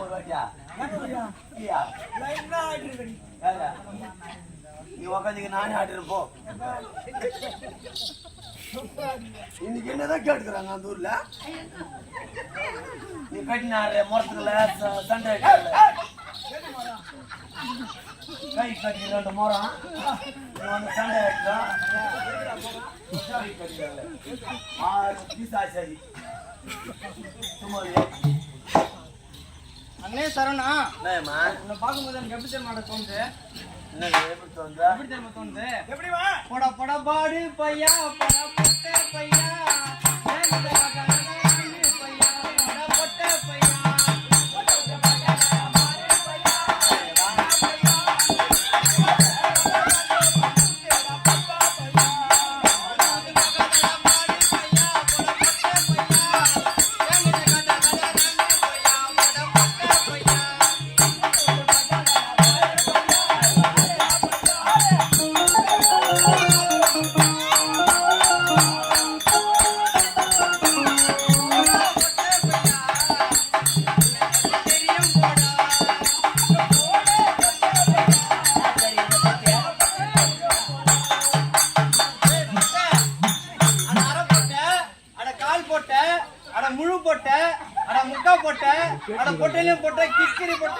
ஒரு வாட்டியா நீ உக்காந்துக்கு நானே ஆடுறேன் போ. இன்னைக்கு என்னதான் கேட்டுக்கிறாங்க அந்த ஊர்ல? நீ கட்டின முறத்துக்குள்ள சண்டை கை கட்டி 2 முறம் வந்து சண்டை ஆயிடுறான். சரி அண்ணே சரணா, என்னம்மா உன்னை பார்க்கும்போது எனக்கு எப்படி தெரியுமா தோணுது? என்ன எப்படி தோணுதா? எப்படி தெரியுமா தோணுது? எப்படிவா? பொட பொட பாடு பையா, பொட பொட்ட பையா, முழு போட்ட, அட முக்கா போட்ட, அட பொட்டிலே போட்ட, கிக்கிரி போட்ட,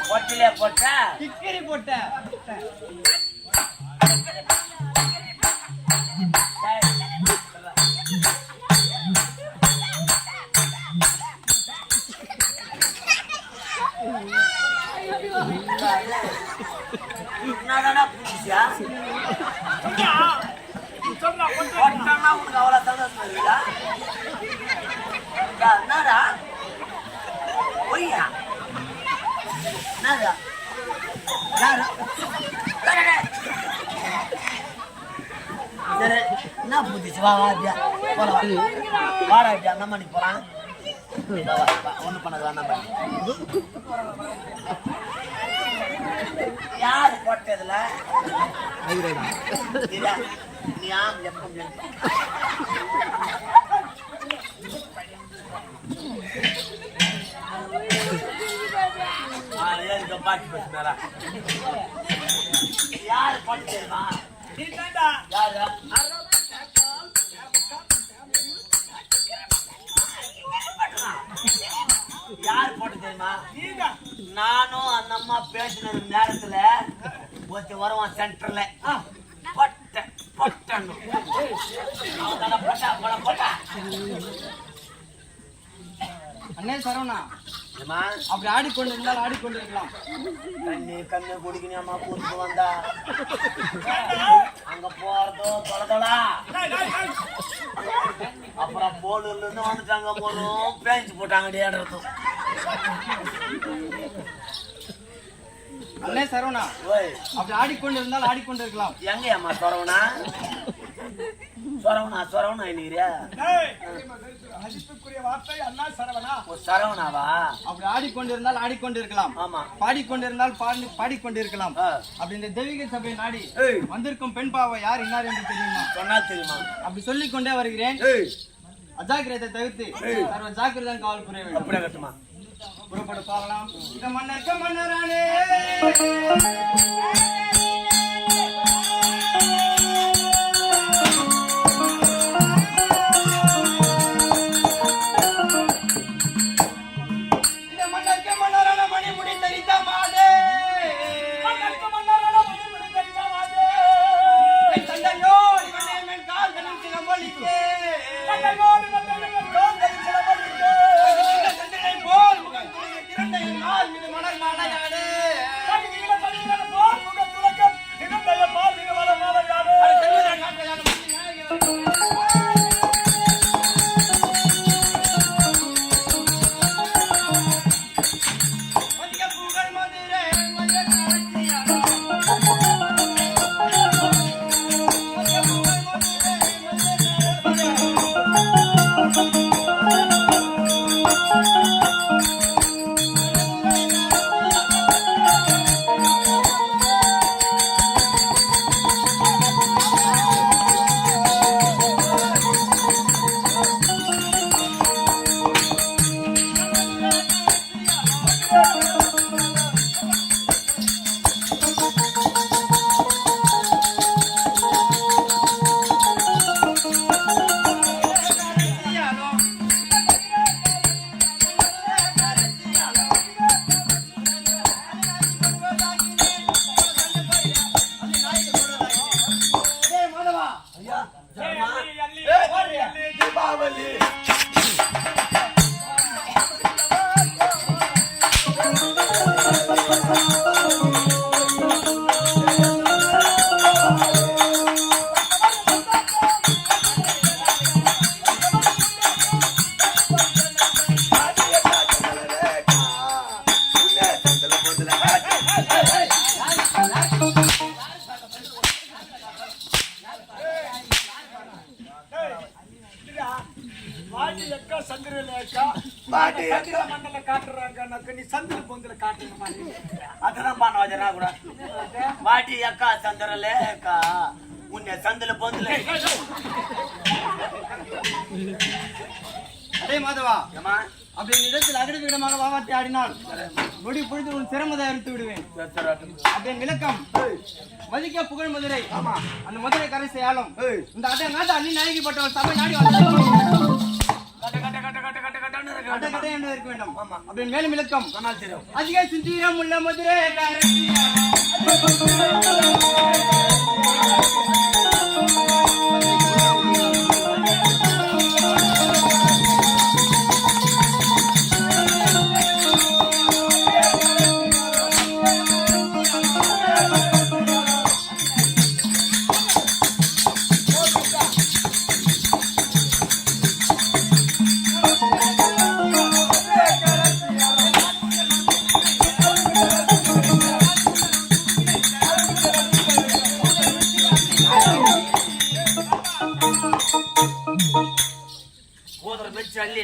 பொட்டிலே போட்ட, கிக்கிரி போட்ட. என்னடா புடிச்சியா? பொட்டனா உனக்கு அவ்வளோ சந்தோஷமா இருக்குதா? என்னடா ஒய்யா என்னடா யாரு சரி என்ன புதிச்சு வா வாடியா போலாம் வாடா இப்படி அந்த மணி போலாம் ஒன்றும் பண்ணது அண்ணா பண்ணி யாரு போட்டதுல நீ ஆம் எப்போ பாட்டு பேசுனாரா யாரு பாட்டு தெரியுமா? யாரு யாரு போட்டு தெரியுமா? நானும் அந்த அம்மா பேசின நேரத்துல ஒருத்தி வருவான் சென்டர்ல பொட்ட பொட்டன்னு போட்டா போட போட்டா. அண்ணே சரவணா, அப்படி ஆடிக்கொண்டு இருந்தால் ஆடிக்கொண்டு இருக்கலாம். கண்ணு கண்ணு குடிக்கணுமா கூட்டு வந்தா அங்க போறதோ தொலைதோடா. அப்புறம் போலூர்ல இருந்து வந்துட்டாங்க போலும் பேஞ்சு போட்டாங்க டேடுறதும். அண்ணே சரவணா, அப்படி ஆடிக்கொண்டு இருந்தால் ஆடிக்கொண்டு இருக்கலாம். எங்க அம்மா சரவணா சரவணா சரவணா என்னியா சரவணாவா? அப்படி ஆடிக்கொண்டு இருந்தால் ஆடிக்கொண்டு இருக்கலாம். ஆமா. பாடிக்கொண்டு இருந்தால் பாடிக்கொண்டு இருக்கலாம். அப்படி இந்த தெய்வீக சபை நாடி வந்திருக்கும் பெண் பாவை யார் இன்னார் என்று தெரியுமா? சொன்னா தெரியுமா? அப்படி சொல்லிக் கொண்டே வருகிறேன். அஜாக்கிரதை தவிர்த்து சர்வ ஜாக்கிரதான் காவல் புரிய வேண்டும். அப்படியே கட்டுமா புறப்பட போகலாம். இந்த மன்னர்க்க மன்னரானே வாட்டி மண்டல காட்டுறாங்க நீ சந்திர பொங்கல காட்டுற மாதிரி அதான் பண்ண வச்சனா கூட வாட்டி அக்கா சந்திரல அக்கா உன்னை சந்தில பொந்துல அதே மாதவா ஏமா அப்படி இடத்தில் அகடு விடமாக வாவாட்டி ஆடினால் நொடி பொழுது உன் சிரமதை அறுத்து விடுவேன். அப்படின் விளக்கம் மதிக்க புகழ் மதுரை. ஆமா, அந்த மதுரை கரை செய்யாலும் இந்த அதே நாட்டு அள்ளி நாயகிப்பட்டவர் சபை நாடி கட்ட என்று இருக்க வேண்டும். ஆமா, அப்படின்னு மேலும் விளக்கம் அதிக சிந்திரம் உள்ள மதுரை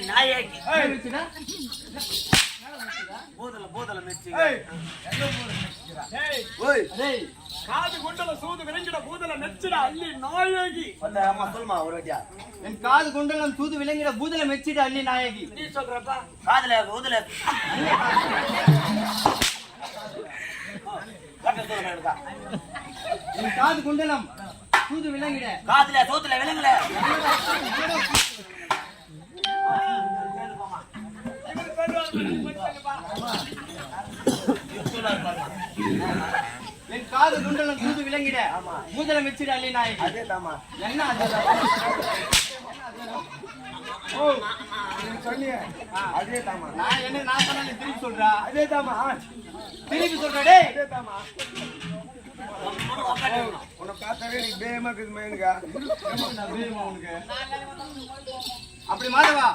நாயகி பூதல மெச்சி காது குண்டல சூது விளங்கிட பூதல மெச்சிட அள்ளி நாயகி. அம்மா சொல்லுமா ஒரு வாட்டியா என் காது குண்டலம் சூது விளங்கிட பூதல மெச்சிட அள்ளி நாயகி. நீ சொல்றப்பா காதுல ஊதுல என் காது குண்டலம் சூது விளங்கிட காதுல சூத்துல விளங்கல என் காது குண்டலம் சூது விளங்கிட பூதல மெச்சிட அள்ளி நாயகி. அதே தாமா என்ன அது சொன்னிய அதே தாமா நான் என்ன நான் சொன்ன திருப்பி சொல்றா அதே தாமா திருப்பி சொல்றா டேய் அதே தாமா உன்னை பார்த்தாவே நீ பேயமா இருக்குது உனக்கு அப்படி மாதவா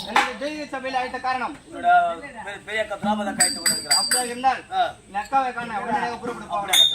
என்னுடைய தெய்வ சபையில் அழைத்த காரணம் பெரிய அக்கா திராபத கைத்து கொண்டிருக்கிறார். அப்படியாக இருந்தால் என் அக்காவை காண உடனடியாக புறப்பட்டு போகிறேன்.